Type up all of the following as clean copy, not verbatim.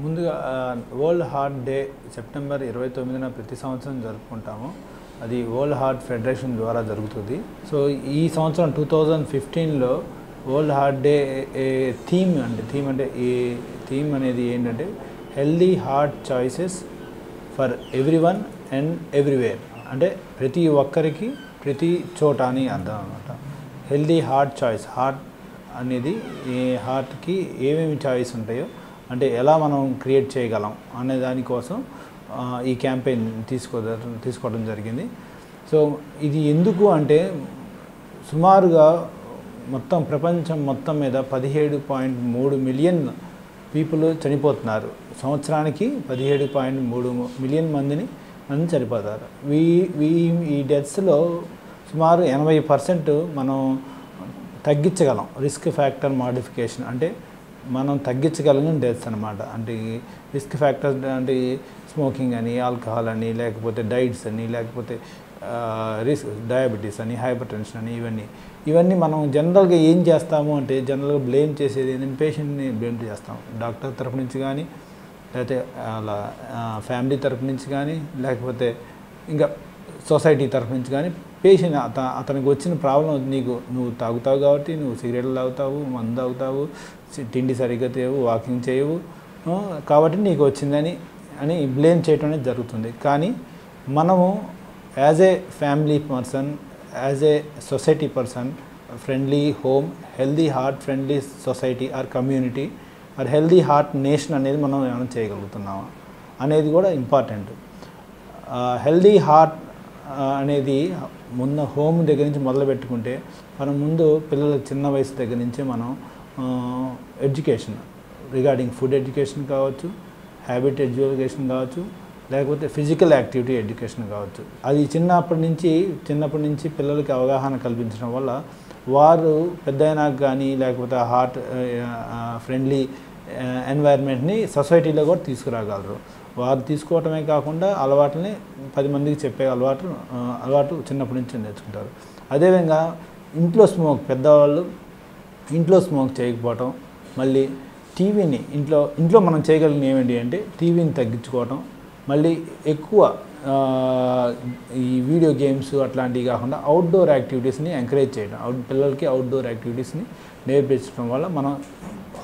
ముందుగా world Heart day September 29న ప్రతి సంవత్సరం జరుపుకుంటాము. అది వరల్డ్ హార్ట్ ఫెడరేషన్ ద్వారా జరుగుతుంది. సో ఈ సంవత్సరం 2015లో వరల్డ్ హార్ట్ డే థీమ్ అంటే ఈ థీమ్ అనేది ఏంటంటే healthy heart choices for everyone and everywhere. అంటే ప్రతి ఒక్కరికి ప్రతి చోట అని అర్థం అన్నమాట. హెల్దీ హార్ట్ చాయిస్, హార్ట్ అనేది ఈ హార్ట్కి ఏమేమి చాయిస్ ఉంటాయో అంటే ఎలా మనం క్రియేట్ చేయగలం అనే దానికోసం ఈ క్యాంపెయిన్ తీసుకోవడం జరిగింది. సో ఇది ఎందుకు అంటే సుమారుగా మొత్తం ప్రపంచం మొత్తం మీద 17.3 మిలియన్ పీపుల్ చనిపోతున్నారు. సంవత్సరానికి 17.3 మిలియన్ మంది చనిపోతారు. ఈ డెత్స్లో సుమారు 80% మనం తగ్గించగలం. రిస్క్ ఫ్యాక్టర్ మాడిఫికేషన్ అంటే మనం తగ్గించగలిగిన డెత్స్ అనమాట. అంటే రిస్క్ ఫ్యాక్టర్స్ అంటే స్మోకింగ్ అని, ఆల్కహాల్ అని, లేకపోతే డైట్స్ అని, లేకపోతే డయాబెటీస్ అని, హైపర్ టెన్షన్ అని, ఇవన్నీ మనం జనరల్గా ఏం చేస్తాము అంటే జనరల్గా బ్లేమ్ చేసేది ఏంటంటే పేషెంట్ని బ్లేమ్ చేస్తాం. డాక్టర్ తరఫు నుంచి కానీ, లేకపోతే అలా ఫ్యామిలీ తరఫు నుంచి కానీ, లేకపోతే ఇంకా సొసైటీ తరఫు నుంచి కానీ పేషెంట్ అతనికి వచ్చిన ప్రాబ్లం నువ్వు తాగుతావు కాబట్టి, నువ్వు సిగరెట్లు తాగుతావు, మందు తాగుతావు, తిండి సరిగ్గా చేయవు, వాకింగ్ చేయవు కాబట్టి నీకు వచ్చిందని బ్లేమ్ చేయడం అనేది జరుగుతుంది. కానీ మనము as a family person, as a society person, friendly home, healthy heart friendly society or community or healthy heart nation అనేది మనం ఏమైనా చేయగలుగుతున్నామా అనేది కూడా ఇంపార్టెంట్. హెల్దీ హార్ట్ అనేది ముందు హోమ్ దగ్గర నుంచి మొదలు పెట్టుకుంటే మనం ముందు పిల్లల చిన్న వయసు దగ్గర నుంచి మనం ఎడ్యుకేషన్ రిగార్డింగ్ ఫుడ్ ఎడ్యుకేషన్ కావచ్చు, హ్యాబిట్ ఎడ్యుకేషన్ కావచ్చు, లేకపోతే ఫిజికల్ యాక్టివిటీ ఎడ్యుకేషన్ కావచ్చు. అది చిన్నప్పటి నుంచి పిల్లలకి అవగాహన కల్పించడం వల్ల వారు పెద్దయినాక కానీ లేకపోతే హార్ట్ ఫ్రెండ్లీ ఎన్వైర్న్మెంట్ని సొసైటీలో కూడా తీసుకురాగలరు. వారు తీసుకోవటమే కాకుండా అలవాటుని 10 మందికి చెప్పే అలవాటు చిన్నప్పటి నుంచి నేర్చుకుంటారు. అదేవిధంగా పెద్దవాళ్ళు ఇంట్లో స్మోక్ చేయకపోవటం, మళ్ళీ టీవీని ఇంట్లో మనం చేయగలిగిన ఏమిటి అంటే టీవీని తగ్గించుకోవటం, మళ్ళీ ఎక్కువ ఈ వీడియో గేమ్స్ అట్లాంటివి కాకుండా అవుట్డోర్ యాక్టివిటీస్ని ఎంకరేజ్ చేయడం, పిల్లలకి అవుట్డోర్ యాక్టివిటీస్ని నేర్పించడం వల్ల మనం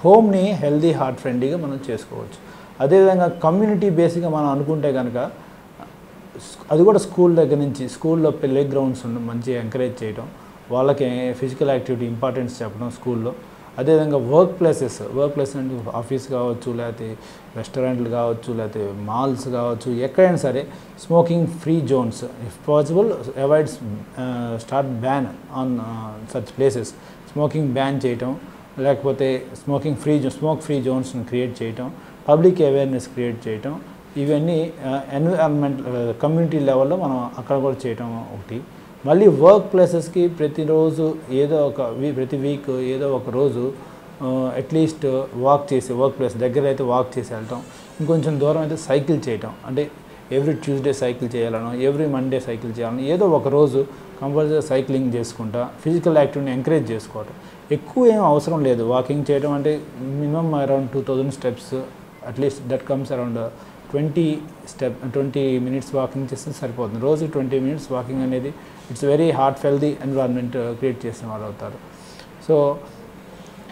హోమ్ని హెల్దీ హార్ట్ ఫ్రెండ్లీగా మనం చేసుకోవచ్చు. అదేవిధంగా కమ్యూనిటీ బేస్గా మనం అనుకుంటే కనుక అది కూడా స్కూల్ దగ్గర నుంచి స్కూల్లో ప్లే గ్రౌండ్స్ మంచిగా ఎంకరేజ్ చేయడం, వాళ్ళకి ఫిజికల్ యాక్టివిటీ ఇంపార్టెన్స్ చెప్పడం స్కూల్లో. అదేవిధంగా వర్క్ ప్లేసెస్ అంటే ఆఫీస్ కావచ్చు, లేకపోతే రెస్టారెంట్లు కావచ్చు, లేకపోతే మాల్స్ కావచ్చు, ఎక్కడైనా సరే smoking free Jones if possible start ban on such places. Smoking ban చేయటం, లేకపోతే స్మోక్ ఫ్రీ జోన్స్ని క్రియేట్ చేయటం, పబ్లిక్ అవేర్నెస్ క్రియేట్ చేయటం, ఇవన్నీ ఎన్విరాన్మెంట్ కమ్యూనిటీ లెవెల్లో మనం అక్కడ కూడా చేయటం ఒకటి. మళ్ళీ వర్క్ ప్లేసెస్కి ప్రతి వీక్ ఏదో ఒక రోజు అట్లీస్ట్ వర్క్ ప్లేస్ దగ్గర అయితే వాక్ చేసి వెళ్తాం, ఇంకొంచెం దూరం అయితే సైకిల్ చేయటం. అంటే ఎవ్రీ ట్యూస్డే సైకిల్ చేయాలనో, ఎవ్రీ మండే సైకిల్ చేయాలనో, ఏదో ఒక రోజు కంపల్సరీ సైక్లింగ్ చేసుకుంటా ఫిజికల్ యాక్టివిటీని ఎంకరేజ్ చేసుకోవటం. ఎక్కువ ఏం అవసరం లేదు. వాకింగ్ చేయడం అంటే minimum around 2000 steps, at least that comes around 20 minutes walking చేస్తే సరిపోతుంది. రోజు 20 మినిట్స్ వాకింగ్ అనేది it's very heart healthy environment create చేసిన వాళ్ళు అవుతారు. సో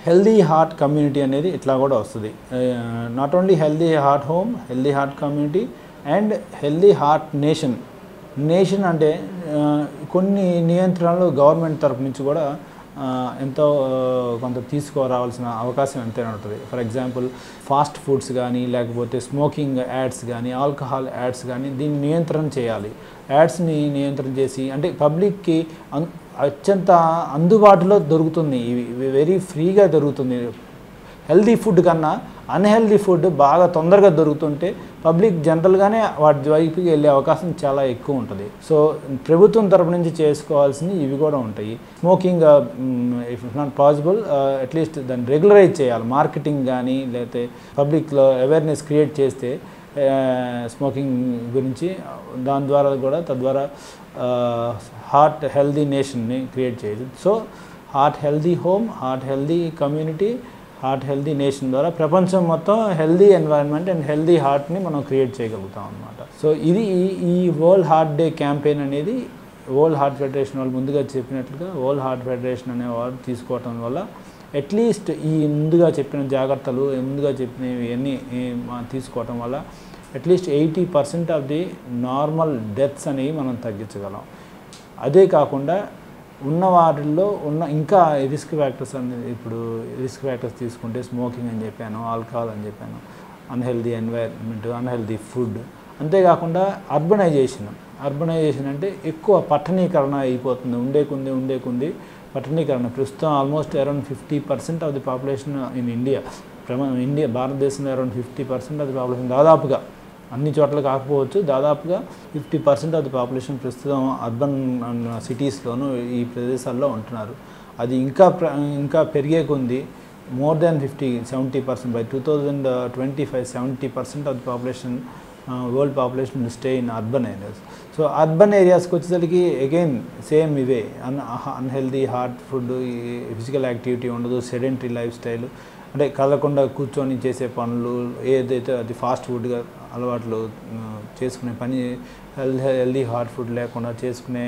హెల్దీ హార్ట్ కమ్యూనిటీ అనేది ఇట్లా కూడా వస్తుంది. Not only healthy heart home, healthy heart community and healthy heart nation అంటే కొన్ని నియంత్రణలు గవర్నమెంట్ తరఫు నుంచి కూడా ఎంతో కొంత తీసుకురావాల్సిన అవకాశం ఎంతైనా ఉంటుంది. ఫర్ ఎగ్జాంపుల్ ఫాస్ట్ ఫుడ్స్ కానీ, లేకపోతే స్మోకింగ్ యాడ్స్ కానీ, ఆల్కహాల్ యాడ్స్ కానీ దీన్ని నియంత్రణ చేయాలి. యాడ్స్ని నియంత్రణ చేసి అంటే పబ్లిక్కి అత్యంత అందుబాటులో దొరుకుతుంది, ఇవి వెరీ ఫ్రీగా దొరుకుతుంది. హెల్దీ ఫుడ్ కన్నా అన్హెల్దీ ఫుడ్ బాగా తొందరగా దొరుకుతుంటే పబ్లిక్ జనరల్గానే వాటి వైపుకి వెళ్ళే అవకాశం చాలా ఎక్కువ ఉంటుంది. సో ప్రభుత్వం తరపు నుంచి చేసుకోవాల్సినవి ఇవి కూడా ఉంటాయి. Smoking if not possible at least దాన్ని రెగ్యులరైజ్ చేయాలి. మార్కెటింగ్ కానీ లేకపోతే పబ్లిక్లో అవేర్నెస్ క్రియేట్ చేస్తే స్మోకింగ్ గురించి తద్వారా హార్ట్ హెల్దీ నేషన్ని క్రియేట్ చేయదు. So heart healthy home, heart healthy community, heart healthy nation ద్వారా ప్రపంచం మొత్తం హెల్దీ ఎన్వైరన్మెంట్ అండ్ హెల్దీ హార్ట్ని మనం క్రియేట్ చేయగలుగుతాం అనమాట. సో ఇది ఈ వరల్డ్ హార్ట్ డే క్యాంపెయిన్ అనేది వరల్డ్ హార్ట్ ఫెడరేషన్ వాళ్ళు ముందుగా చెప్పినట్లుగా వరల్డ్ హార్ట్ ఫెడరేషన్ అనేవారు తీసుకోవటం వల్ల అట్లీస్ట్ ఈ ముందుగా చెప్పిన జాగ్రత్తలు ముందుగా చెప్పినవి అన్నీ తీసుకోవటం వల్ల at least 80% of the normal deaths అనేవి మనం తగ్గించగలం. అదే కాకుండా ఉన్న వాటిల్లో ఉన్న ఇంకా రిస్క్ ఫ్యాక్టర్స్ అనేది ఇప్పుడు రిస్క్ ఫ్యాక్టర్స్ తీసుకుంటే స్మోకింగ్ అని చెప్పాను, ఆల్కహాల్ అని చెప్పాను, అన్హెల్దీ ఎన్వైరన్మెంట్, అన్హెల్దీ ఫుడ్. అంతేకాకుండా అర్బనైజేషన్ అంటే ఎక్కువ పట్టణీకరణ అయిపోతుంది. ఉండే కొంది పట్టణీకరణ. ప్రస్తుతం almost around 50% of the population in India భారతదేశంలో అరౌండ్ 50% ఆఫ్ ది పాపులేషన్ దాదాపుగా అన్ని చోట్ల కాకపోవచ్చు దాదాపుగా 50% ఆఫ్ ది పాపులేషన్ ప్రస్తుతం అర్బన్ సిటీస్లోనూ ఈ ప్రదేశాల్లో ఉంటున్నారు. అది ఇంకా పెరిగే కొంది more than 70% by 2025 70% of the population world population stay in urban areas. So urban ఏరియాస్కి వచ్చేసరికి అగైన్ సేమ్ ఇవే unhealthy heart food, physical activity ఉండదు, సెడెంటరీ లైఫ్ స్టైల్ అంటే కదలకుండా కూర్చొని చేసే పనులు ఏదైతే అది ఫాస్ట్ ఫుడ్గా అలవాట్లు చేసుకునే పని హెల్దీ హార్ట్ ఫుడ్ లేకుండా చేసుకునే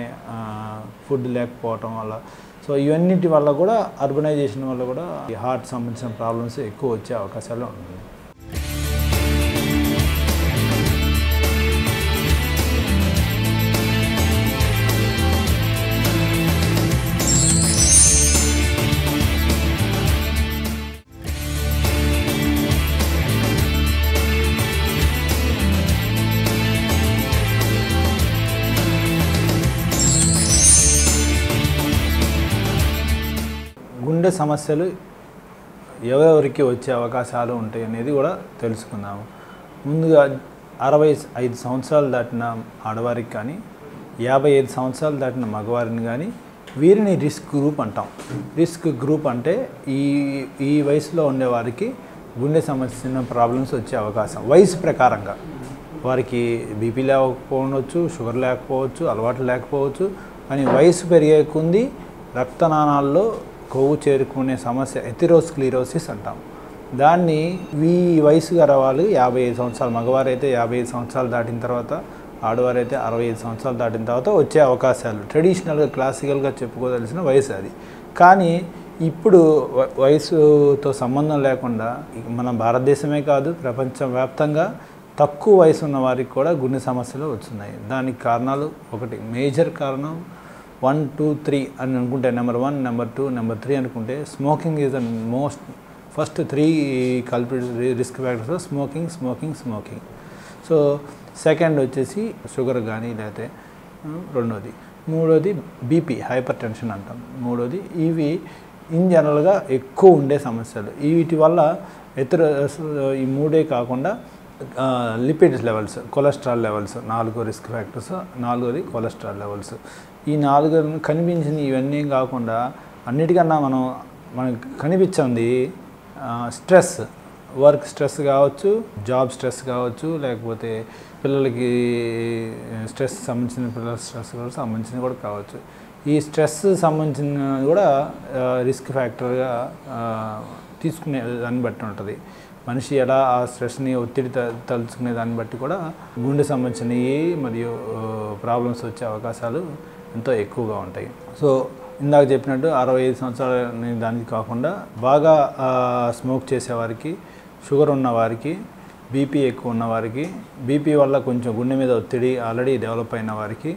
ఫుడ్ లేకపోవటం వల్ల సో ఇవన్నిటి వల్ల కూడా అర్బనైజేషన్ వల్ల కూడా ఈ హార్ట్ సంబంధించిన ప్రాబ్లమ్స్ ఎక్కువ వచ్చే అవకాశాలు ఉంటుంది. గుండె సమస్యలు ఎవరెవరికి వచ్చే అవకాశాలు ఉంటాయి అనేది కూడా తెలుసుకుందాము. ముందుగా 65 సంవత్సరాలు దాటిన ఆడవారికి కానీ 55 సంవత్సరాలు దాటిన మగవారిని కానీ వీరిని రిస్క్ గ్రూప్ అంటాం. రిస్క్ గ్రూప్ అంటే ఈ వయసులో ఉండేవారికి గుండె సంబంధించిన ప్రాబ్లమ్స్ వచ్చే అవకాశం వయసు ప్రకారంగా వారికి బీపీ లేకపోవచ్చు, షుగర్ లేకపోవచ్చు, అలవాట్లు లేకపోవచ్చు. కానీ వయసు పెరిగే కొంది రక్తనాళాల్లో కొవ్వు చేరుకునే సమస్య ఎథెరోస్క్లెరోసిస్ అంటాం. దాన్ని ఈ వయసు గల వాళ్ళు 55 సంవత్సరాలు మగవారైతే 55 సంవత్సరాలు దాటిన తర్వాత, ఆడవారైతే 65 సంవత్సరాలు దాటిన తర్వాత వచ్చే అవకాశాలు ట్రెడిషనల్గా క్లాసికల్గా చెప్పుకోదలసిన వయసు అది. కానీ ఇప్పుడు వయసుతో సంబంధం లేకుండా మన భారతదేశమే కాదు ప్రపంచవ్యాప్తంగా తక్కువ వయసు ఉన్న వారికి కూడా గుండె సమస్యలు వస్తున్నాయి. దానికి కారణాలు ఒకటి మేజర్ కారణం 1, 2, 3 అని అనుకుంటే నెంబర్ 1, నెంబర్ 2, నెంబర్ 3 అనుకుంటే smoking is the most first 3 culprit risk factors smoking. So second వచ్చేసి షుగర్ కానీ లేకపోతే మూడోది బీపీ హైపర్ టెన్షన్ అంటాం. మూడోది ఇవి ఇన్ జనరల్గా ఎక్కువ ఉండే సమస్యలు. వీటి వల్ల ఈ మూడే కాకుండా lipids levels, cholesterol levels 4 risk factors. 4వది కొలెస్ట్రాల్ లెవెల్స్. ఈ 4 కనిపించిన ఇవన్నీ కాకుండా అన్నిటికన్నా మనకు కనిపించింది స్ట్రెస్, వర్క్ స్ట్రెస్ కావచ్చు, జాబ్ స్ట్రెస్ కావచ్చు, లేకపోతే పిల్లలకి స్ట్రెస్ సంబంధించిన పిల్లల స్ట్రెస్ కూడా సంబంధించిన కూడా కావచ్చు. ఈ స్ట్రెస్ సంబంధించిన కూడా రిస్క్ ఫ్యాక్టర్గా తీసుకునే దాన్ని బట్టి ఉంటుంది. మనిషి ఎలా ఆ స్ట్రెస్ని ఒత్తిడి తలుచుకునే దాన్ని బట్టి కూడా గుండె సంబంధించినవి మరియు ప్రాబ్లమ్స్ వచ్చే అవకాశాలు ఎంతో ఎక్కువగా ఉంటాయి. సో ఇందాక చెప్పినట్టు 65 సంవత్సరాల దానికి కాకుండా బాగా స్మోక్ చేసేవారికి, షుగర్ ఉన్నవారికి, బీపీ ఎక్కువ ఉన్నవారికి, బీపీ వల్ల కొంచెం గుండె మీద ఒత్తిడి ఆల్రెడీ డెవలప్ అయిన వారికి,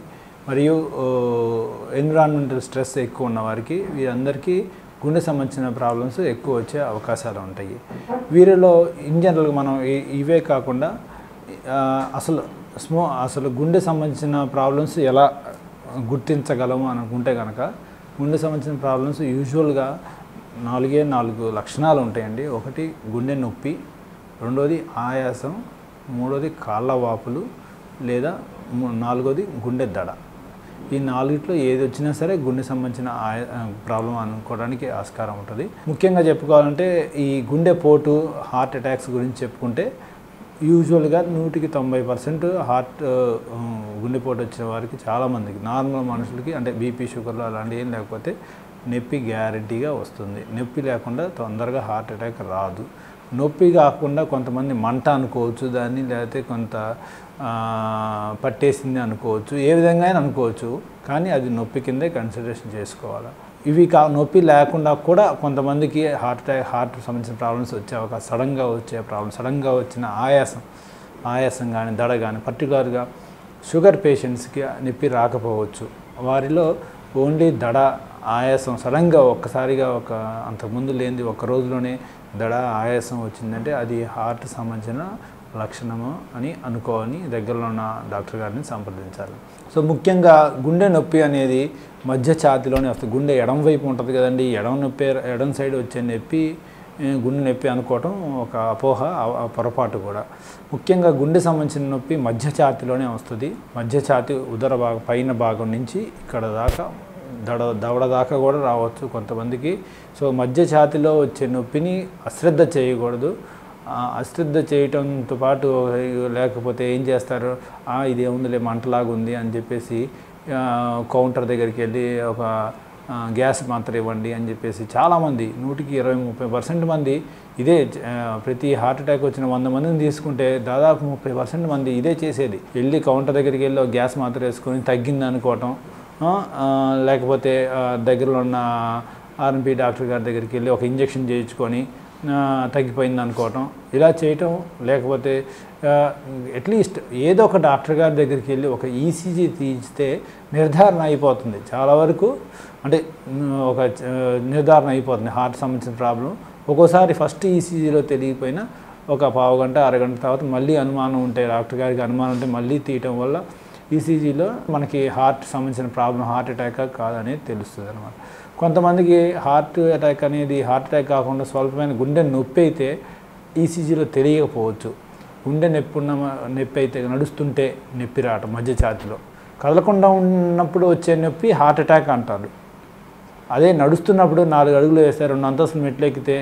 మరియు ఎన్విరాన్మెంటల్ స్ట్రెస్ ఎక్కువ ఉన్నవారికి వీరందరికీ గుండె సంబంధించిన ప్రాబ్లమ్స్ ఎక్కువ వచ్చే అవకాశాలు ఉంటాయి. వీరిలో ఇన్ జనరల్గా మనం ఇవే కాకుండా అసలు గుండె సంబంధించిన ప్రాబ్లమ్స్ ఎలా గుర్తించగలము అనుకుంటే కనుక గుండె సంబంధించిన ప్రాబ్లమ్స్ యూజువల్గా 4 లక్షణాలు ఉంటాయండి. ఒకటి గుండె నొప్పి, రెండోది ఆయాసం, మూడోది కాళ్ళ వాపులు, లేదా 4వది గుండె దడ. ఈ 4ట్లో ఏది వచ్చినా సరే గుండె సంబంధించిన ప్రాబ్లం అనుకోవడానికి ఆస్కారం ఉంటుంది. ముఖ్యంగా చెప్పుకోవాలంటే ఈ గుండెపోటు, హార్ట్ అటాక్స్ గురించి చెప్పుకుంటే యూజువల్గా 100కి 90% గుండెపోటు వచ్చిన వారికి చాలామందికి నార్మల్ మనుషులకి అంటే బీపీ షుగర్లు అలాంటివి ఏం లేకపోతే నొప్పి గ్యారెంటీగా వస్తుంది. నొప్పి లేకుండా తొందరగా హార్ట్ అటాక్ రాదు. నొప్పి కాకుండా కొంతమంది మంట అనుకోవచ్చు దాన్ని, లేకపోతే కొంత పట్టేసింది అనుకోవచ్చు, ఏ విధంగా అయినా అనుకోవచ్చు, కానీ అది నొప్పి కిందే కన్సిడరేషన్ చేసుకోవాలి. ఇవి నొప్పి లేకుండా కూడా కొంతమందికి హార్ట్ సంబంధించిన ప్రాబ్లమ్స్ వచ్చే అవకాశం, సడన్గా వచ్చే ప్రాబ్లమ్, సడన్గా వచ్చిన ఆయాసం కానీ దడ కానీ, పర్టికులర్గా షుగర్ పేషెంట్స్కి నొప్పి రాకపోవచ్చు. వారిలో ఓన్లీ దడ, ఆయాసం సడన్గా ఒక్కసారిగా అంతకుముందు లేనిది ఒక్క రోజులోనే దడ, ఆయాసం వచ్చిందంటే అది హార్ట్ సంబంధించిన లక్షణము అని అనుకోని దగ్గరలో ఉన్న డాక్టర్ గారిని సంప్రదించాలి. సో ముఖ్యంగా గుండె నొప్పి అనేది మధ్య ఛాతీలోనే వస్తుంది. గుండె ఎడం వైపు ఉంటుంది కదండి, ఎడం సైడ్ వచ్చే నొప్పి గుండె నొప్పి అనుకోవటం ఒక అపోహ, పొరపాటు కూడా. ముఖ్యంగా గుండె సంబంధించిన నొప్పి మధ్య ఛాతీలోనే వస్తుంది. మధ్య ఛాతీ ఉదర భాగం పైన భాగం నుంచి ఇక్కడ దాకా దవడ దాకా కూడా రావచ్చు కొంతమందికి. సో మధ్య ఛాతీలో వచ్చే నొప్పిని అశ్రద్ధ చేయకూడదు. అశ్రద్ధ చేయటంతో పాటు లేకపోతే ఏం చేస్తారు, ఇది ఏముందిలే మంటలాగా ఉంది అని చెప్పేసి కౌంటర్ దగ్గరికి వెళ్ళి ఒక గ్యాస్ మాత్ర ఇవ్వండి అని చెప్పేసి చాలామంది 100-20-30% మంది ఇదే, ప్రతి హార్ట్ అటాక్ వచ్చిన 100 మందిని తీసుకుంటే దాదాపు 30% మంది ఇదే చేసేది. వెళ్ళి కౌంటర్ దగ్గరికి వెళ్ళి గ్యాస్ మాత్ర వేసుకొని తగ్గింది అనుకోవటం, లేకపోతే దగ్గరలో ఉన్న ఆర్ఎంపీ డాక్టర్ గారి దగ్గరికి వెళ్ళి ఒక ఇంజెక్షన్ చేయించుకొని తగ్గిపోయింది అనుకోవటం, ఇలా చేయటం. లేకపోతే అట్లీస్ట్ ఏదో ఒక డాక్టర్ గారి దగ్గరికి వెళ్ళి ఒక ఈసీజీ తీస్తే నిర్ధారణ అయిపోతుంది. చాలా వరకు అంటే ఒక నిర్ధారణ అయిపోతుంది హార్ట్ సంబంధించిన ప్రాబ్లం. ఒక్కోసారి ఫస్ట్ ఈసీజీలో తెలియకపోయినా ఒక పావు గంట, అరగంట తర్వాత మళ్ళీ అనుమానం ఉంటే, డాక్టర్ గారికి అనుమానం ఉంటే మళ్ళీ తీయటం వల్ల ఈసీజీలో మనకి హార్ట్ సంబంధించిన ప్రాబ్లం హార్ట్ అటాక్ కాదనేది తెలుస్తుంది అనమాట. కొంతమందికి హార్ట్ అటాక్ కాకుండా స్వల్పమైన గుండె నొప్పి అయితే ఈసీజీలో తెలియకపోవచ్చు. గుండె నొప్పి అయితే నడుస్తుంటే నొప్పి రావటం మధ్య ఛాతీలో, కదలకుండా ఉన్నప్పుడు వచ్చే నొప్పి హార్ట్ అటాక్ అంటారు. అదే నడుస్తున్నప్పుడు 4 అడుగులు వేస్తే 2 అంతస్తులు మెట్లు ఎక్కితే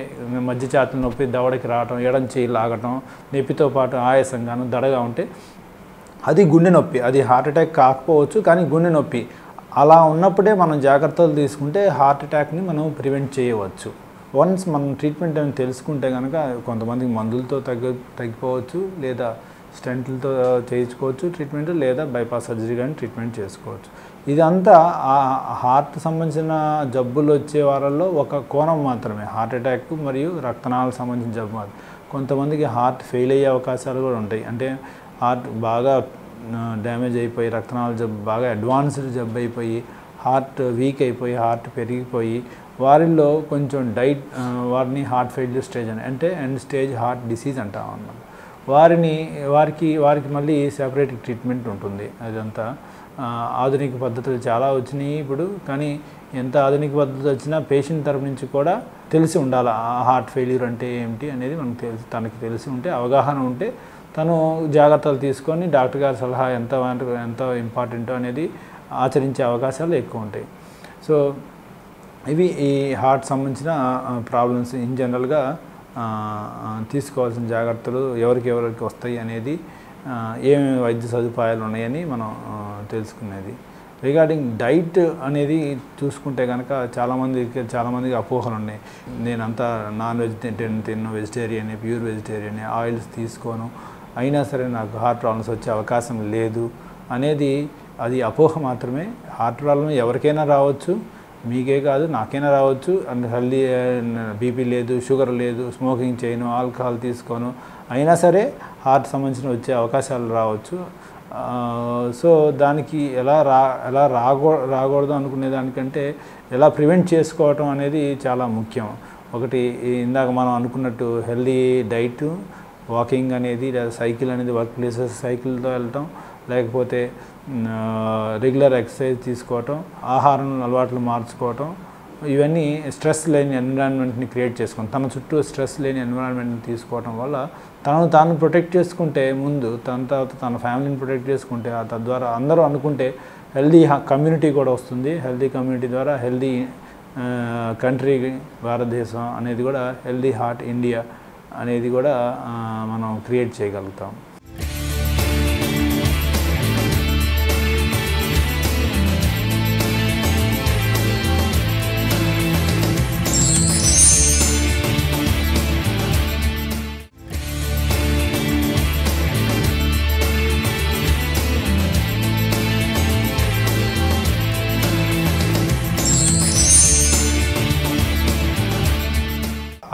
మధ్య ఛాతీలో నొప్పి, దవడకి రావటం, ఎడం చేయి లాగటం, నొప్పితో పాటు ఆయాసంగాను దడగా ఉంటే అది గుండె నొప్పి. అది హార్ట్ అటాక్ కాకపోవచ్చు, కానీ గుండె నొప్పి. అలా ఉన్నప్పుడే మనం జాగ్రత్తలు తీసుకుంటే హార్ట్ అటాక్ని మనం ప్రివెంట్ చేయవచ్చు. వన్స్ మనం ట్రీట్మెంట్ అని తెలుసుకుంటే కనుక కొంతమందికి మందులతో తగ్గిపోవచ్చు, లేదా స్టెంట్లతో చేయించుకోవచ్చు ట్రీట్మెంట్, లేదా బైపాస్ సర్జరీ కానీ ట్రీట్మెంట్ చేసుకోవచ్చు. ఇదంతా హార్ట్ సంబంధించిన జబ్బులు వచ్చే వారాల్లో ఒక కోణం మాత్రమే, హార్ట్ అటాక్ మరియు రక్తనాళాలకు సంబంధించిన జబ్బు మాత్రం. కొంతమందికి హార్ట్ ఫెయిల్ అయ్యే అవకాశాలు కూడా ఉంటాయి. అంటే హార్ట్ బాగా డ్యామేజ్ అయిపోయి, రక్తనాళాల జబ్బు బాగా అడ్వాన్స్డ్ జబ్బు అయిపోయి, హార్ట్ వీక్ అయిపోయి, హార్ట్ పెరిగిపోయి, వారిలో కొంచెం వారిని హార్ట్ ఫెయిల్యూర్ స్టేజ్ అంటే ఎండ్ స్టేజ్ హార్ట్ డిసీజ్ అంటాం అన్నమాట. వారికి మళ్ళీ సెపరేట్ ట్రీట్మెంట్ ఉంటుంది. అదంతా ఆధునిక పద్ధతులు చాలా వచ్చినాయి ఇప్పుడు, కానీ ఎంత ఆధునిక పద్ధతులు వచ్చినా పేషెంట్ తరపు నుంచి కూడా తెలిసి ఉండాలి హార్ట్ ఫెయిల్యూర్ అంటే ఏమిటి అనేది మనకు తనకి తెలిసి ఉంటే, అవగాహన ఉంటే తను జాగ్రత్తలు తీసుకొని డాక్టర్ గారి సలహా ఎంత ఇంపార్టెంటో అనేది ఆచరించే అవకాశాలు ఎక్కువ ఉంటాయి. సో ఇవి ఈ హార్ట్ సంబంధించిన ప్రాబ్లమ్స్ ఇన్ జనరల్గా తీసుకోవాల్సిన జాగ్రత్తలు, ఎవరికి వస్తాయి అనేది, ఏమేమి వైద్య సదుపాయాలు ఉన్నాయని మనం తెలుసుకునేది. రిగార్డింగ్ డైట్ అనేది చూసుకుంటే కనుక చాలామందికి అపోహలు ఉన్నాయి. నేనంతా non vegetarian vegetarian, pure vegetarian, oils తీసుకోను, అయినా సరే నాకు హార్ట్ ప్రాబ్లమ్స్ వచ్చే అవకాశం లేదు అనేది అది అపోహ మాత్రమే. హార్ట్ ప్రాబ్లం ఎవరికైనా రావచ్చు, మీకే కాదు నాకైనా రావచ్చు. అండ్ హెల్దీ బీపీ లేదు, షుగర్ లేదు, స్మోకింగ్ చేయను, ఆల్కహాల్ తీసుకోను, అయినా సరే హార్ట్ సంబంధించిన వచ్చే అవకాశాలు రావచ్చు. సో దానికి ఎలా రాకూడదు అనుకునే దానికంటే ఎలా ప్రివెంట్ చేసుకోవటం అనేది చాలా ముఖ్యం. ఒకటి ఇందాక మనం అనుకున్నట్టు హెల్దీ డైట్, వాకింగ్ అనేది, లేదా సైకిల్ అనేది, వర్క్ ప్లేసెస్ సైకిల్తో వెళ్ళటం, లేకపోతే రెగ్యులర్ ఎక్సర్సైజ్ తీసుకోవటం, ఆహారం అలవాట్లు మార్చుకోవటం, ఇవన్నీ స్ట్రెస్ లేని ఎన్విరాన్మెంట్ని క్రియేట్ చేసుకోవడం. తన చుట్టూ స్ట్రెస్ లేని ఎన్విరాన్మెంట్ని తీసుకోవడం వల్ల తాను ప్రొటెక్ట్ చేసుకుంటే, ముందు తర్వాత తన ఫ్యామిలీని ప్రొటెక్ట్ చేసుకుంటే, తద్వారా అందరూ అనుకుంటే హెల్దీ కమ్యూనిటీ కూడా వస్తుంది. హెల్దీ కమ్యూనిటీ ద్వారా హెల్దీ కంట్రీ భారతదేశం అనేది కూడా, హెల్దీ హార్ట్ ఇండియా అనేది కూడా మనం క్రియేట్ చేయగలుగుతాం.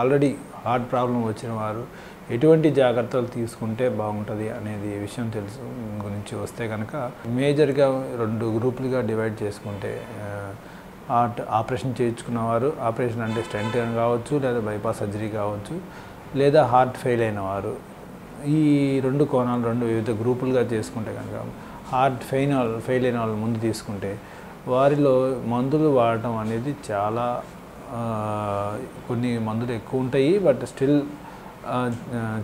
ఆల్రెడీ హార్ట్ ప్రాబ్లం వచ్చిన వారు ఎటువంటి జాగ్రత్తలు తీసుకుంటే బాగుంటుంది అనేది విషయం తెలుసు గురించి వస్తే కనుక మేజర్గా 2 గ్రూపులుగా డివైడ్ చేసుకుంటే హార్ట్ ఆపరేషన్ చేయించుకున్నవారు, ఆపరేషన్ అంటే స్టెంట్ కావచ్చు, లేదా బైపాస్ సర్జరీ కావచ్చు, లేదా హార్ట్ ఫెయిల్ అయిన వారు, ఈ 2 కోణాలు 2 వివిధ గ్రూపులుగా చేసుకుంటే కనుక హార్ట్ ఫెయిల్ అయిన వాళ్ళు ముందు తీసుకుంటే వారిలో మందులు వాడటం అనేది చాలా కొన్ని మందులు ఎక్కువ ఉంటాయి, బట్ స్టిల్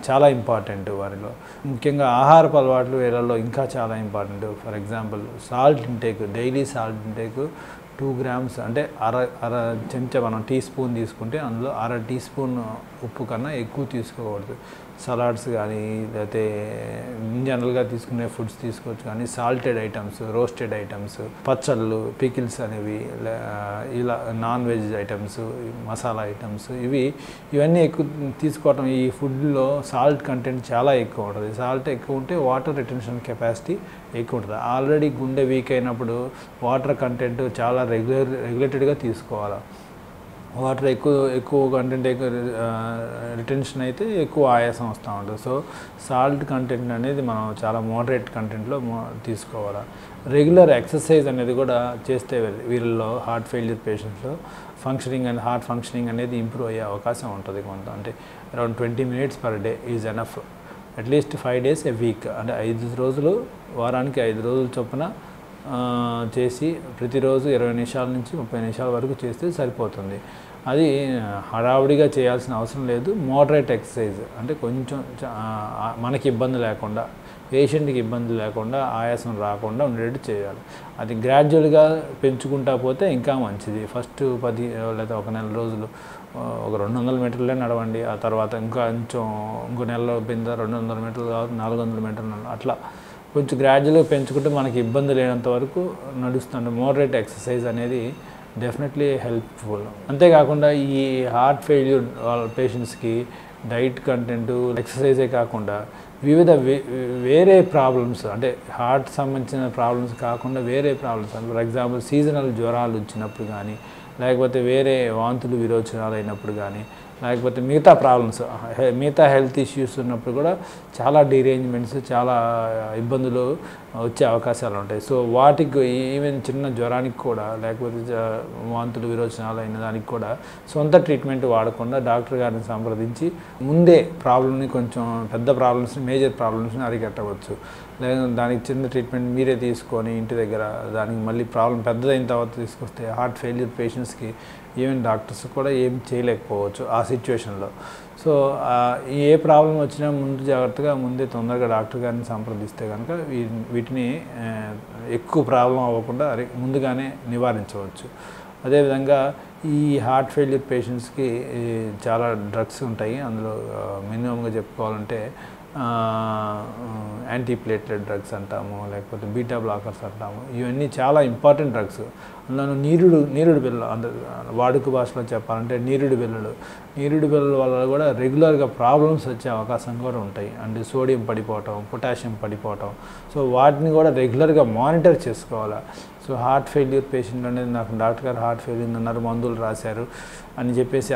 చాలా ఇంపార్టెంట్ వారిలో. ముఖ్యంగా ఆహారపు అలవాట్లు వీళ్ళలో ఇంకా చాలా important. For example salt intake, daily salt intake 2 grams అంటే అర చెంచా మనం టీ స్పూన్ తీసుకుంటే అందులో అర టీ స్పూన్ ఉప్పు కన్నా ఎక్కువ తీసుకోకూడదు. సలాడ్స్ కానీ లేకపోతే జనరల్గా తీసుకునే ఫుడ్స్ తీసుకోవచ్చు, కానీ సాల్టెడ్ ఐటమ్స్, రోస్టెడ్ ఐటమ్స్, పచ్చళ్ళు, పికిల్స్ అనేవి, ఇలా non veg items, masala items, ఇవన్నీ ఎక్కువ తీసుకోవటం. ఈ ఫుడ్లో సాల్ట్ కంటెంట్ చాలా ఎక్కువ ఉంటుంది. సాల్ట్ ఎక్కువ ఉంటే వాటర్ రిటెన్షన్ కెపాసిటీ ఎక్కువ ఉంటుంది. ఆల్రెడీ గుండె వీక్ అయినప్పుడు వాటర్ కంటెంట్ చాలా రెగ్యులేటెడ్గా తీసుకోవాలి. వాటర్ ఎక్కువ కంటెంట్ రిటెన్షన్ అయితే ఎక్కువ ఆయాసం వస్తూ ఉంటుంది. సో సాల్ట్ కంటెంట్ అనేది మనం చాలా మోడరేట్ కంటెంట్లో తీసుకోవాలి. రెగ్యులర్ ఎక్సర్సైజ్ అనేది కూడా చేస్తే వీళ్ళలో హార్ట్ ఫెయిల్యూర్ పేషెంట్స్లో హార్ట్ ఫంక్షనింగ్ అనేది ఇంప్రూవ్ అయ్యే అవకాశం ఉంటుంది కొంత. అంటే around 20 minutes per day is enough. At least 5 days a week, అంటే 5 రోజులు, వారానికి 5 రోజులు చొప్పున చేసి ప్రతిరోజు 20 నిమిషాల నుంచి 30 నిమిషాల వరకు చేస్తే సరిపోతుంది. అది హడావుడిగా చేయాల్సిన అవసరం లేదు. మోడరేట్ ఎక్సర్సైజ్ అంటే కొంచెం మనకి ఇబ్బంది లేకుండా, పేషెంట్కి ఇబ్బంది లేకుండా, ఆయాసం రాకుండా ఉండేట్టు చేయాలి. అది గ్రాడ్యువల్గా పెంచుకుంటా పోతే ఇంకా మంచిది. ఫస్ట్ 10 లేదా 1 నెల రోజులు ఒక 200 మీటర్లే నడవండి. ఆ తర్వాత ఇంకో నెలలో పెందా 200 మీటర్లు కావాలి, 400 మీటర్లు, అట్లా కొంచెం గ్రాడ్యువల్గా పెంచుకుంటే మనకి ఇబ్బంది లేనంత వరకు నడుస్తుంది. మోడరేట్ ఎక్సర్సైజ్ అనేది డెఫినెట్లీ హెల్ప్ఫుల్. అంతేకాకుండా ఈ హార్ట్ ఫెయిల్యూర్ పేషెంట్స్కి డైట్ కంటెంట్, ఎక్సర్సైజే కాకుండా వివిధ వేరే ప్రాబ్లమ్స్, అంటే హార్ట్ సంబంధించిన ప్రాబ్లమ్స్ కాకుండా వేరే ప్రాబ్లమ్స్, ఫర్ ఎగ్జాంపుల్ సీజనల్ జ్వరాలు వచ్చినప్పుడు కానీ, లేకపోతే వేరే వాంతులు విరోచనాలు అయినప్పుడు కానీ, లేకపోతే మిగతా హెల్త్ ఇష్యూస్ ఉన్నప్పుడు కూడా చాలా డిరేంజ్మెంట్స్, చాలా ఇబ్బందులు వచ్చే అవకాశాలు ఉంటాయి. సో వాటికి ఈవెన్ చిన్న జ్వరానికి కూడా, లేకపోతే వాంతులు విరోచనాలు అయిన దానికి కూడా సొంత ట్రీట్మెంట్ వాడకుండా డాక్టర్ గారిని సంప్రదించి ముందే ప్రాబ్లమ్ని, కొంచెం పెద్ద ప్రాబ్లమ్స్ని, మేజర్ ప్రాబ్లమ్స్ని అరికట్టవచ్చు. లేదా దానికి చిన్న ట్రీట్మెంట్ మీరే తీసుకొని ఇంటి దగ్గర, దానికి మళ్ళీ ప్రాబ్లం పెద్దదైన తర్వాత తీసుకొస్తే హార్ట్ ఫెయిల్యూర్ పేషెంట్స్కి ఈవెన్ డాక్టర్స్ కూడా ఏం చేయలేకపోవచ్చు ఆ సిచ్యువేషన్లో. సో ఏ ప్రాబ్లం వచ్చినా ముందే తొందరగా డాక్టర్ గారిని సంప్రదిస్తే కనుక వీటిని ఎక్కువ ప్రాబ్లం అవ్వకుండా ముందుగానే నివారించవచ్చు. అదేవిధంగా ఈ హార్ట్ ఫెయిల్యూర్ పేషెంట్స్కి చాలా డ్రగ్స్ ఉంటాయి. అందులో మినిమంగా చెప్పుకోవాలంటే యాంటీప్లేట్లెట్ డ్రగ్స్ అంటాము, లేకపోతే బీటా బ్లాకర్స్ అంటాము. ఇవన్నీ చాలా ఇంపార్టెంట్ డ్రగ్స్. అందులో నీరుడు బిళ్ళ, వాడుక భాషలో చెప్పాలంటే నీరుడు బిళ్ళల వల్ల కూడా రెగ్యులర్గా ప్రాబ్లమ్స్ వచ్చే అవకాశం కూడా ఉంటాయి. అండ్ సోడియం పడిపోవటం, పొటాషియం పడిపోవటం. సో వాటిని కూడా రెగ్యులర్గా మానిటర్ చేసుకోవాలి. సో హార్ట్ ఫెయిల్యూర్ పేషెంట్ అనేది నాకు డాక్టర్ గారు హార్ట్ ఫెయిల్యూర్ అన్నారు, మందులు రాశారు అని చెప్పేసి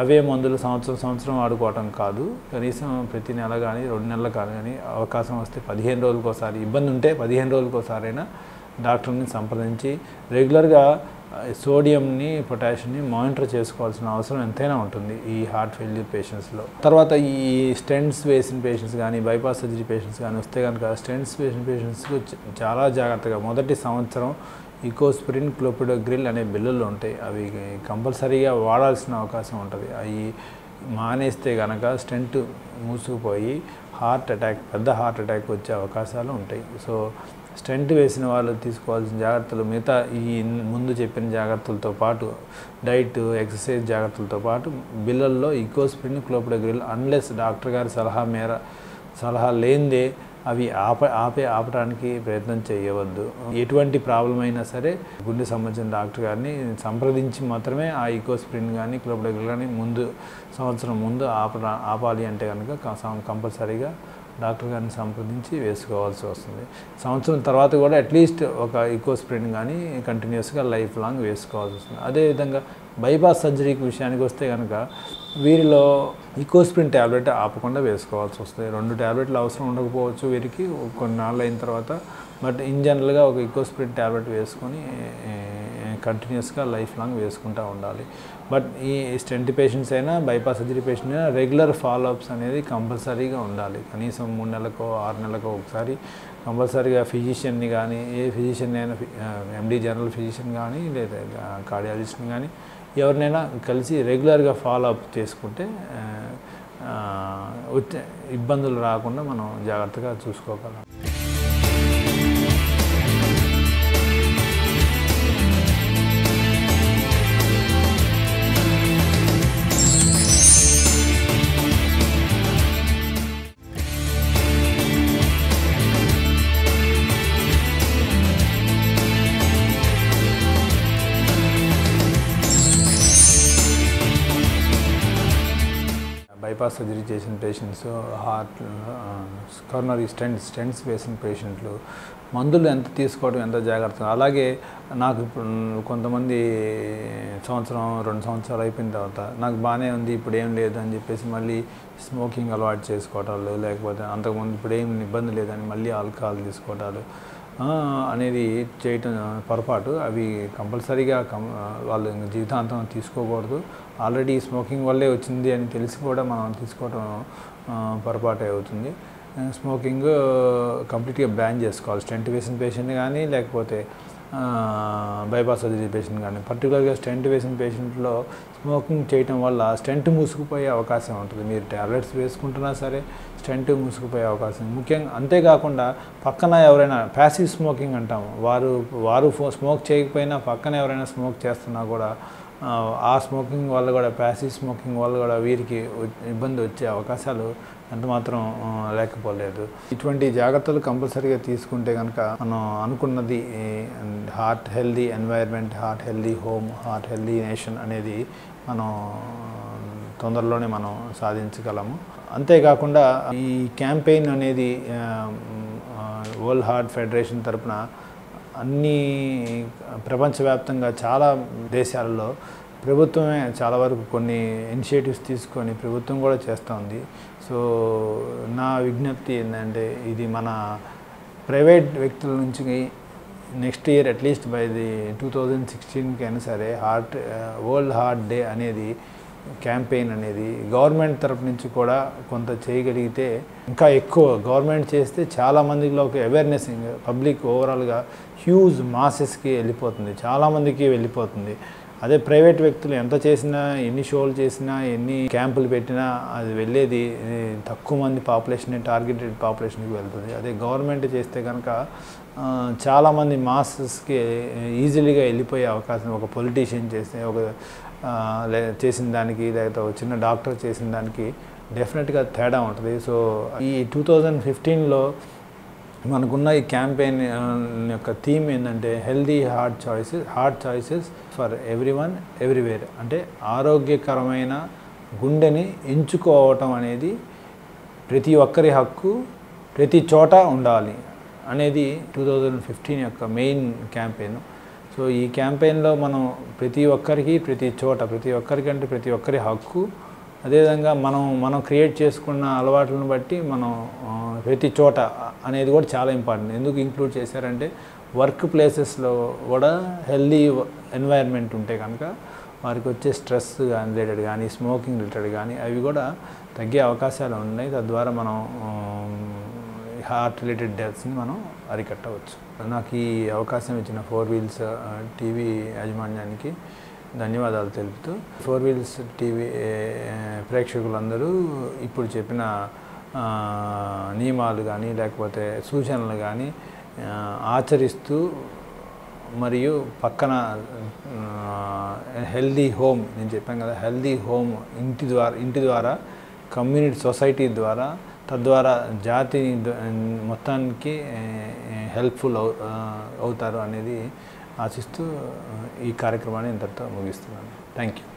అవే మందులు సంవత్సరం వాడుకోవటం కాదు. కనీసం ప్రతి నెల కానీ 2 నెలలు కానీ అవకాశం వస్తే 15 రోజులకోసారి, ఇబ్బంది ఉంటే 15 రోజులకోసారైనా డాక్టర్ని సంప్రదించి రెగ్యులర్గా సోడియంని, పొటాషియంని మానిటర్ చేసుకోవాల్సిన అవసరం ఎంతైనా ఉంటుంది ఈ హార్ట్ ఫెయిల్యూర్ పేషెంట్స్లో. తర్వాత ఈ స్టెంట్స్ వేసిన పేషెంట్స్ కానీ, బైపాస్ సర్జరీ పేషెంట్స్ కానీ వస్తే కనుక స్టెంట్స్ వేసిన పేషెంట్స్కు చాలా జాగ్రత్తగా మొదటి సంవత్సరం ఈకోస్ప్రిన్, క్లోపిడోగ్రిల్ అనే బిల్లులు ఉంటాయి. అవి కంపల్సరీగా వాడాల్సిన అవకాశం ఉంటుంది. అవి మానేస్తే కనుక స్టెంట్ మూసుకుపోయి పెద్ద హార్ట్ అటాక్ వచ్చే అవకాశాలు ఉంటాయి. సో స్టెంట్ వేసిన వాళ్ళు తీసుకోవాల్సిన జాగ్రత్తలు మిగతా ఈ ముందు చెప్పిన జాగ్రత్తలతో పాటు డైట్, ఎక్సర్సైజ్ జాగ్రత్తలతో పాటు బిల్లల్లో ఈకోస్ప్రిన్, క్లోపిడోగ్రిల్ అన్లెస్ డాక్టర్ గారి సలహా లేనిదే అవి ఆపడానికి ప్రయత్నం చేయవద్దు. ఎటువంటి ప్రాబ్లం అయినా సరే గుండె సంబంధించిన డాక్టర్ గారిని సంప్రదించి మాత్రమే ఆ ఈకోస్ప్రిన్ కానీ, క్లోపిడోగ్రిల్ కానీ సంవత్సరం ముందు ఆపాలి అంటే కనుక కంపల్సరీగా డాక్టర్ గారిని సంప్రదించి వేసుకోవాల్సి వస్తుంది. సంవత్సరం తర్వాత కూడా అట్లీస్ట్ ఒక ఈకోస్ప్రిన్ కానీ కంటిన్యూస్గా లైఫ్ లాంగ్ వేసుకోవాల్సి వస్తుంది. అదేవిధంగా బైపాస్ సర్జరీకి విషయానికి వస్తే కనుక వీరిలో ఈకోస్ప్రిన్ ట్యాబ్లెట్ ఆపకుండా వేసుకోవాల్సి వస్తుంది. 2 ట్యాబ్లెట్లు అవసరం ఉండకపోవచ్చు వీరికి కొన్నాళ్ళు అయిన తర్వాత, బట్ ఇన్ జనరల్గా ఒక ఈకోస్ప్రిన్ ట్యాబ్లెట్ వేసుకొని కంటిన్యూస్గా లైఫ్ లాంగ్ వేసుకుంటూ ఉండాలి. బట్ ఈ స్టెంట్ పేషెంట్స్ అయినా బైపాస్ సర్జరీ పేషెంట్ అయినా రెగ్యులర్ ఫాలోఅప్స్ అనేది కంపల్సరీగా ఉండాలి. కనీసం 3 నెలలకో 6 నెలలకో ఒకసారి కంపల్సరీగా ఫిజిషియన్ని కానీ, ఏ ఫిజిషియన్ అయినా ఎండి జనరల్ ఫిజిషియన్ కానీ లేదా కార్డియాలజిస్ట్ని కానీ ఎవరినైనా కలిసి రెగ్యులర్గా ఫాలోఅప్ చేసుకుంటే వచ్చే ఇబ్బందులు రాకుండా మనం జాగ్రత్తగా చూసుకోగలం. బైపాస్ సర్జరీ చేసిన పేషెంట్స్, హార్ట్ కరోనరీ స్టెంట్స్ వేసిన పేషెంట్లు మందులు ఎంత తీసుకోవడం ఎంత జాగ్రత్త. అలాగే నాకు ఇప్పుడు కొంతమంది సంవత్సరం 2 సంవత్సరాలు అయిపోయిన తర్వాత నాకు బాగానే ఉంది ఇప్పుడు ఏం లేదు అని చెప్పేసి మళ్ళీ స్మోకింగ్ అలవాటు చేసుకోవటాలు, లేకపోతే అంతకుముందు ఇప్పుడు ఏం ఇబ్బంది లేదని మళ్ళీ ఆల్కహాల్ తీసుకోవటాలు అనేది చేయటం పొరపాటు. అవి కంపల్సరీగా వాళ్ళు జీవితాంతం తీసుకోకూడదు. ఆల్రెడీ స్మోకింగ్ వల్లే వచ్చింది అని తెలిసి కూడా మనం తీసుకోవడం పొరపాటే అవుతుంది. స్మోకింగ్ కంప్లీట్గా బ్యాన్ చేసుకోవాలి. స్టెంట్ వేసిన పేషెంట్ కానీ లేకపోతే బైపాస్ సర్జరీ పేషెంట్ కానీ, పర్టికులర్గా స్టెంట్ వేసిన పేషెంట్లో స్మోకింగ్ చేయటం వల్ల స్టెంట్ మూసుకుపోయే అవకాశం ఉంటుంది. మీరు ట్యాబ్లెట్స్ వేసుకుంటున్నా సరే స్టెంట్ మూసుకుపోయే అవకాశం. ముఖ్యంగా అంతేకాకుండా పక్కన ఎవరైనా ప్యాసివ్ స్మోకింగ్ అంటాము, వారు స్మోక్ చేయకపోయినా పక్కన ఎవరైనా స్మోక్ చేస్తున్నా కూడా ఆ స్మోకింగ్ వల్ల కూడా, ప్యాసివ్ స్మోకింగ్ వల్ల కూడా వీరికి ఇబ్బంది వచ్చే అవకాశాలు ఎంతమాత్రం లేకపోలేదు. ఇటువంటి జాగ్రత్తలు కంపల్సరీగా తీసుకుంటే కనుక మనం అనుకున్నది heart healthy environment, heart healthy home, heart healthy nation అనేది మనం తొందరలోనే మనం సాధించగలము. అంతేకాకుండా ఈ క్యాంపెయిన్ అనేది వరల్డ్ హార్ట్ ఫెడరేషన్ తరపున అన్ని ప్రపంచవ్యాప్తంగా చాలా దేశాలలో ప్రభుత్వమే చాలా వరకు కొన్ని ఇనిషియేటివ్స్ తీసుకొని ప్రభుత్వం కూడా చేస్తుంది. సో నా విజ్ఞప్తి ఏంటంటే ఇది మన ప్రైవేట్ వ్యక్తుల నుంచి next year at least by the 2016కి అయినా సరే వరల్డ్ హార్ట్ డే అనేది క్యాంపెయిన్ అనేది గవర్నమెంట్ తరపు నుంచి కూడా కొంత చేయగలిగితే ఇంకా ఎక్కువ గవర్నమెంట్ చేస్తే చాలామందిలో ఒక అవేర్నెస్ పబ్లిక్ ఓవరాల్గా హ్యూజ్ మాసెస్కి వెళ్ళిపోతుంది, చాలామందికి వెళ్ళిపోతుంది. అదే ప్రైవేట్ వ్యక్తులు ఎంత చేసినా, ఎన్ని షోలు చేసినా, ఎన్ని క్యాంపులు పెట్టినా అది వెళ్ళేది తక్కువ మంది టార్గెటెడ్ పాపులేషన్కి వెళ్తుంది. అదే గవర్నమెంట్ చేస్తే కనుక చాలామంది మాసెస్కి ఈజీలీగా వెళ్ళిపోయే అవకాశం, ఒక పొలిటీషియన్ చేస్తే చేసిన దానికి లేకపోతే ఒక చిన్న డాక్టర్ చేసిన దానికి డెఫినెట్గా తేడా ఉంటుంది. సో ఈ 2015లో మనకున్న ఈ క్యాంపెయిన్ యొక్క థీమ్ ఏంటంటే healthy heart choices for everyone everywhere. అంటే ఆరోగ్యకరమైన గుండెని ఎంచుకోవటం అనేది ప్రతి ఒక్కరి హక్కు, ప్రతి చోట ఉండాలి అనేది 2015 యొక్క మెయిన్ క్యాంపెయిన్. సో ఈ క్యాంపెయిన్లో మనం ప్రతి ఒక్కరికి ప్రతి ఒక్కరి హక్కు, అదేవిధంగా మనం క్రియేట్ చేసుకున్న అలవాట్లను బట్టి మనం ప్రతి చోట అనేది కూడా చాలా ఇంపార్టెంట్. ఎందుకు ఇంక్లూడ్ చేశారంటే వర్క్ ప్లేసెస్లో కూడా హెల్దీ ఎన్వైర్న్మెంట్ ఉంటే కనుక వారికి వచ్చే స్ట్రెస్ కానీ రిలేటెడ్ కానీ, స్మోకింగ్ రిలేటెడ్ కానీ అవి కూడా తగ్గే అవకాశాలు ఉన్నాయి. తద్వారా మనం హార్ట్ రిలేటెడ్ డెత్స్ని మనం అరికట్టవచ్చు. నాకు ఈ అవకాశం ఇచ్చిన 4 వీల్స్ టీవీ యాజమాన్యానికి ధన్యవాదాలు తెలుపుతూ, 4 వీల్స్ టీవీ ప్రేక్షకులందరూ ఇప్పుడు చెప్పిన నియమాలు కానీ లేకపోతే సూచనలు కానీ ఆచరిస్తూ, మరియు పక్కన హెల్దీ హోమ్, నేను చెప్పాను కదా, హెల్దీ హోమ్ ఇంటి ద్వారా కమ్యూనిటీ సొసైటీ ద్వారా, తద్వారా జాతి మొత్తానికి హెల్ప్ఫుల్ అవుతారు అనేది ఆశిస్తూ ఈ కార్యక్రమాన్ని ఇంతటితో ముగిస్తున్నాను. Thank you.